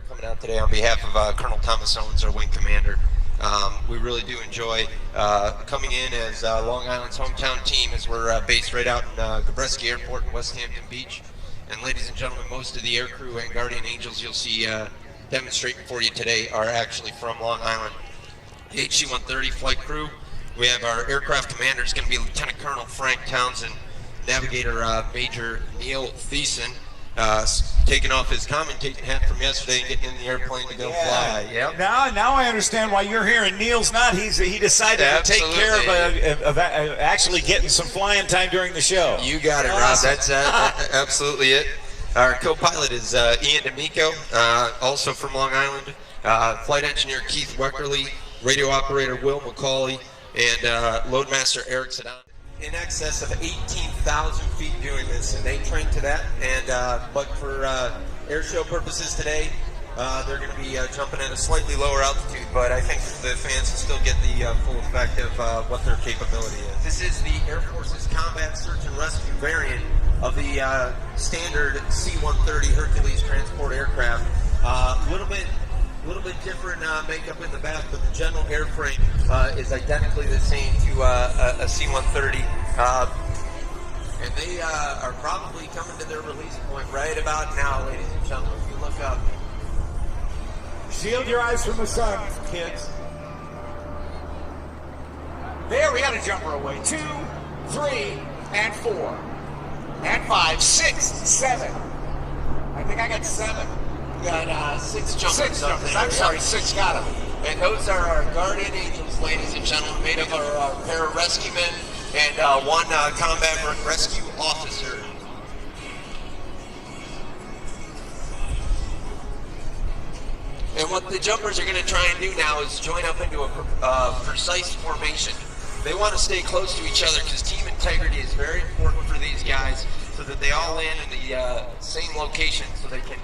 for coming out today on behalf of Colonel Thomas Owens, our wing commander. We really do enjoy coming in as Long Island's hometown team, as we're based right out in Gabreski Airport in West Hampton Beach. And ladies and gentlemen, most of the air crew and Guardian Angels you'll see demonstrating for you today are actually from Long Island. The HC-130 flight crew, we have our aircraft commander is going to be Lieutenant Colonel Frank Townsend, Navigator Major Neil Thiessen, taking off his commentating hat from yesterday and getting in the airplane to go fly. Yep. Now I understand why you're here and Neil's not. He decided to take care of actually getting some flying time during the show. You got it, Rob. That's absolutely it. Our co-pilot is Ian D'Amico, also from Long Island. Flight engineer Keith Weckerly, radio operator Will McCauley, and loadmaster Eric Sedan. In excess of 18,000 feet doing this, and they train to that. And but for air show purposes today, they're going to be jumping at a slightly lower altitude. But I think the fans will still get the full effect of what their capability is. This is the Air Force's combat search and rescue variant of the standard C-130 Hercules transport aircraft. A little bit different makeup in the back, but the general airframe is identically the same to a C-130. And they are probably coming to their release point right about now, ladies and gentlemen. If you look up. Shield your eyes from the sun, kids. There, we got a jumper away. 2, 3, and 4. And 5, 6, 7. I think I got 7. We got 6 jumpers. 6 jumpers. I'm sorry, 6 got them. And those are our Guardian Angels, ladies and gentlemen, made of our para-rescue men and one combat rescue officer. And what the jumpers are going to try and do now is join up into a precise formation. They want to stay close to each other because team integrity is very important for these guys, so that they all land in the same location so they can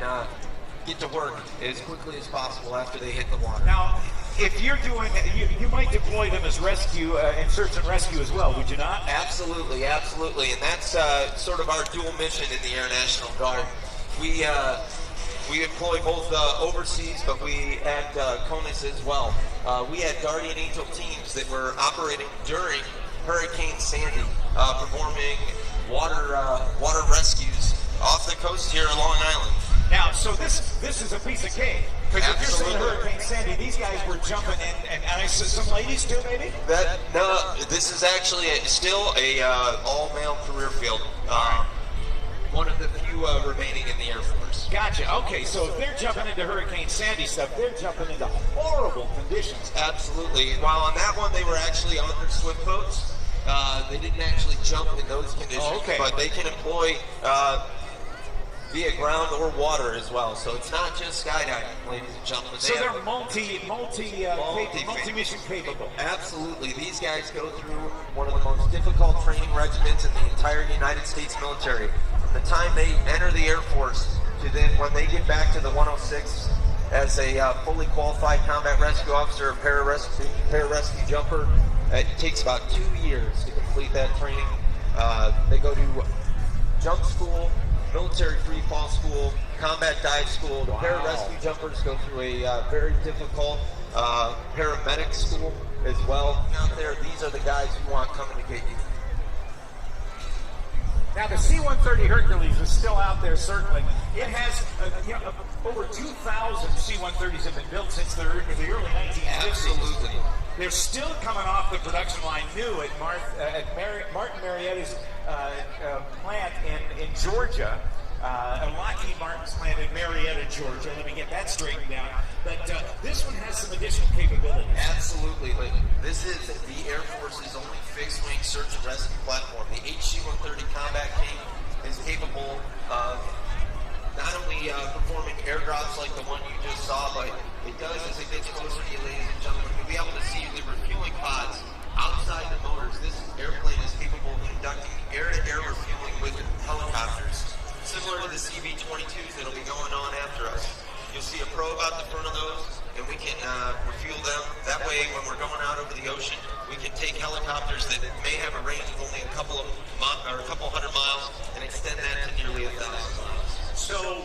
get to work as quickly as possible after they hit the water. Now, if you're doing, you might deploy them as rescue and search and rescue as well, would you not? Absolutely, absolutely, and that's sort of our dual mission in the Air National Guard. We employ both overseas, but we at CONUS as well. We had Guardian Angel teams that were operating during Hurricane Sandy, performing water rescues off the coast here in Long Island. Now, so this is a piece of cake. Because if you're saying Hurricane Sandy, these guys were jumping in, and I said some ladies too, maybe? No, this is actually still a all-male career field. One of the few remaining in the Air Force. Gotcha. Okay, so if they're jumping into Hurricane Sandy stuff, they're jumping into horrible conditions. Absolutely. While on that one, they were actually on their swim boats. They didn't actually jump in those conditions, but they can employ via ground or water as well. So it's not just skydiving, ladies and gentlemen. So they're multi-mission capable. Absolutely. These guys go through one of the most difficult training regimens in the entire United States military. From the time they enter the Air Force to then when they get back to the 106 as a fully qualified combat rescue officer or para-rescue jumper, it takes about 2 years to complete that training. They go to jump school, military free fall school, combat dive school. The para-rescue jumpers go through a very difficult paramedic school as well. Out there, these are the guys you want coming to get you. Now, the C-130 Hercules is still out there circling. It has over 2,000 C-130s have been built since the early 1950s. Absolutely. They're still coming off the production line new at Martin Marietta's plant in Georgia. Lockheed Martin's plant in Marietta, Georgia. Let me get that straightened out. But this one has some additional capabilities. Absolutely. This is the Air Force's only fixed-wing search and rescue platform. The HC-130 Combat King is capable of not only performing airdrops like the one you just saw, but it does, as it gets closer to you, ladies and gentlemen, you'll be able to see the refueling pods outside the motors. This airplane is capable of conducting air-to-air refueling with helicopters, similar to the CV-22s that'll be going on after us. You'll see a probe out the front of those, and we can refuel them. That way, when we're going out over the ocean, we can take helicopters that may have a range of only a couple hundred miles and extend that to nearly 1,000 miles. So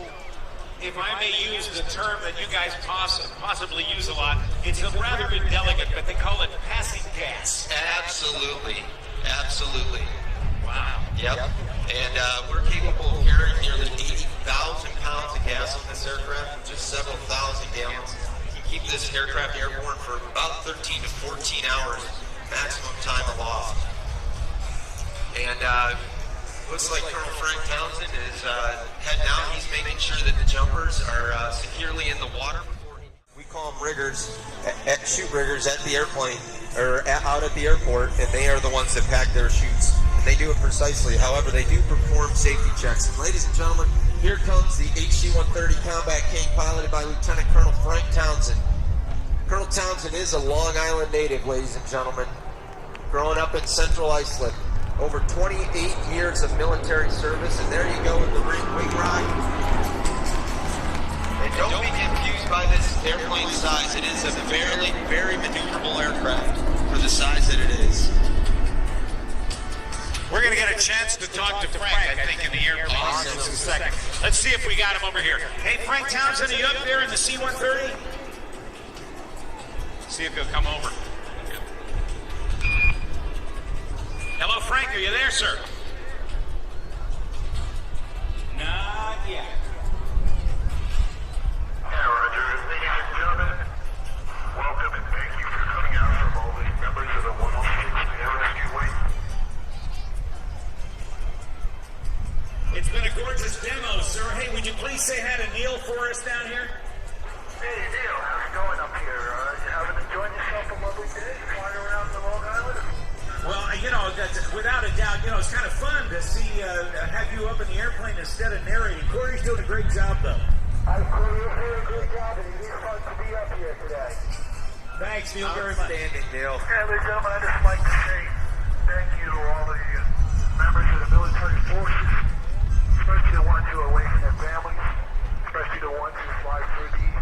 if I may use the term that you guys possibly use a lot, it's a rather indelicate, but they call it passing gas. Absolutely. Absolutely. Wow. Yep. And we're capable of carrying nearly 80,000 pounds of gas on this aircraft, with just several thousand gallons. You keep this aircraft airborne for about 13 to 14 hours, maximum time aloft. And looks like Colonel Frank Townsend is heading out. He's making sure that the jumpers are securely in the water. We call them riggers, chute riggers at the airplane, or out at the airport, and they are the ones that pack their chutes. And they do it precisely. However, they do perform safety checks. And ladies and gentlemen, here comes the HC-130 Combat King, piloted by Lieutenant Colonel Frank Townsend. Colonel Townsend is a Long Island native, ladies and gentlemen, growing up in Central Islip. Over 28 years of military service, and there you go with the wing ride. And don't be confused by this airplane size. It is a very maneuverable aircraft for the size that it is. We're going to get a chance to talk to Frank, I think, in the airplane in just a second. Let's see if we got him over here. Hey, Frank Townsend, are you up there in the C-130? See if he'll come over. Hello, Frank, are you there, sir? Not yet. Yeah, Roger. Ladies and gentlemen, welcome and thank you for coming out from all the members of the 106th Air Rescue Wing. It's been a gorgeous demo, sir. Hey, would you please say hi to Neil for us down here? Hey, Neil, how's it going up here? You having enjoyed yourself a lovely day flying around the Long Island? Well, you know, that's, without a doubt, you know, it's kind of fun to see, have you up in the airplane instead of narrating. Corey's doing a great job, though. Corey, you're doing a great job, and it is fun to be up here today. Thanks, Neil, very much. Outstanding, Neil. Yeah, ladies and gentlemen, I'd just like to say thank you to all the members of the military forces, especially the ones who are away from their families, especially the ones who fly through the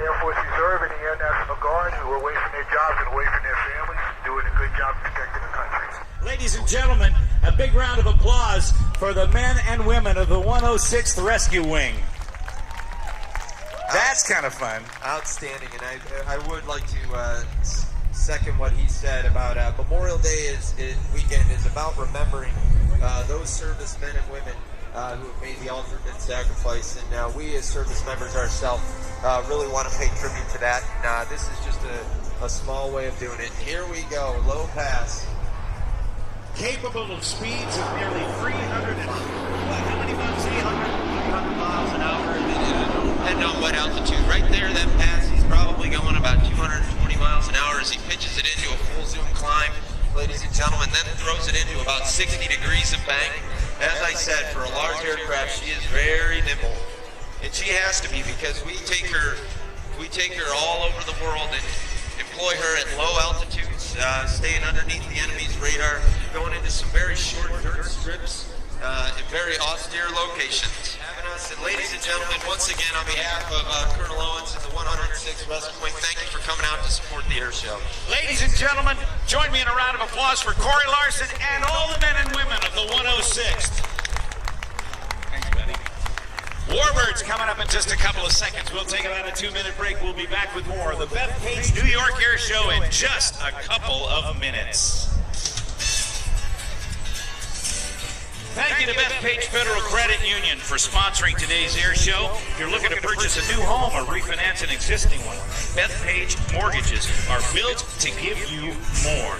Air Force Reserve and the Air National Guard, who are away from their jobs and away from their families, doing a good job protecting the country. Ladies and gentlemen, a big round of applause for the men and women of the 106th Rescue Wing. That's kind of fun. Outstanding, and I would like to second what he said about Memorial Day weekend is about remembering those servicemen and women who have made the ultimate sacrifice, and we as service members ourselves really want to pay tribute to that. And, this is just a small way of doing it. Here we go, low pass. Capable of speeds of nearly 300 and how many miles? 300 miles an hour, depending on what altitude. Right there, that pass, he's probably going about 220 miles an hour as he pitches it into a full zoom climb, ladies and gentlemen, then throws it into about 60 degrees of bank. As I said, for a large aircraft, she is very nimble, and she has to be, because we take her all over the world and employ her at low altitudes, staying underneath the enemy's radar, going into some very short dirt strips in very austere locations. Having us, and ladies and gentlemen, once again, on behalf of Colonel Owens and the 106th Rescue Wing, thank you for coming out to support the air show. Ladies and gentlemen, join me in a round of applause for Corey Larson and all the men and women of the 106th. Thanks, buddy. Warbirds coming up in just a couple of seconds. We'll take about a 2-minute break. We'll be back with more of the Bethpage New York Air Show in just a couple of minutes. Thank you to Bethpage Federal Credit Union for sponsoring today's air show. If you're looking to purchase a new home or refinance an existing one, Bethpage mortgages are built to give you more.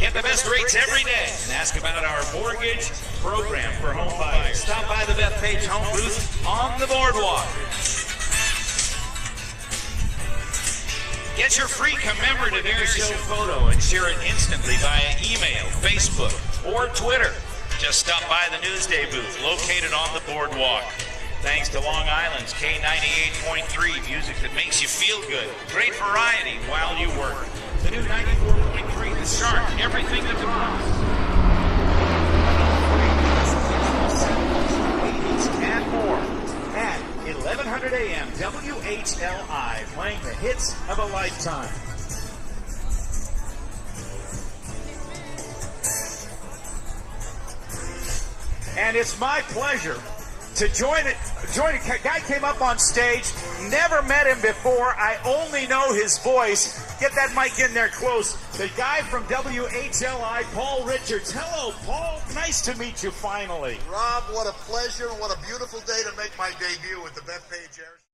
Get the best rates every day and ask about our mortgage program for home buyers. Stop by the Bethpage home booth on the boardwalk. Get your free commemorative air show photo and share it instantly via email, Facebook, or Twitter. Just stop by the Newsday booth located on the boardwalk. Thanks to Long Island's K98.3, music that makes you feel good. Great variety while you work. The new 94.3, The Shark, everything that belongs. And more at 1100 AM WHLI, playing the hits of a lifetime. And it's my pleasure to join it. A guy came up on stage, never met him before. I only know his voice. Get that mic in there close. The guy from WHLI, Paul Richards. Hello, Paul. Nice to meet you finally. Rob, what a pleasure and what a beautiful day to make my debut with the Bethpage Airshow.